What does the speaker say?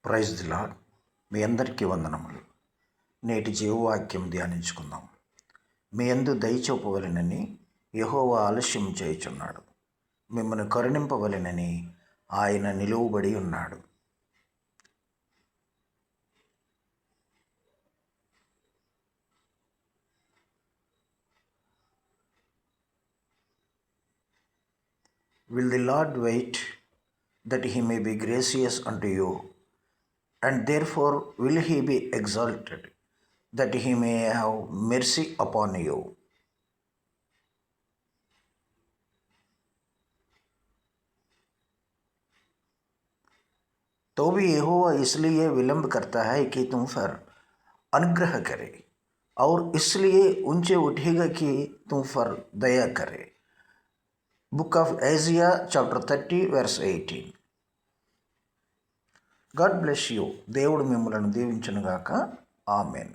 Praise the lord. మీ అందరికీ వందనములు. నేటి జీవవాక్యం ధ్యానించుకుందాం. మీ యందు దయ చూపవలెనని యెహోవా ఆలస్యం చేయుచున్నాడు, మిమ్మల్ని కరుణింపవలెనని ఆయన నిలువబడి ఉన్నాడు. Will the Lord wait that he may be gracious unto you? And therefore will he be exalted, that he may have mercy upon you. तो भी यहोवा इसलिए विलंब करता है कि तुम पर अनुग्रह करे, और इसलिए ऊंचे उठेगा कि तुम पर दया करे. Book of Isaiah chapter 30 verse 18. God bless you. దేవుడు మిమ్మల్ని దీవించునుగాక. ఆమెన్.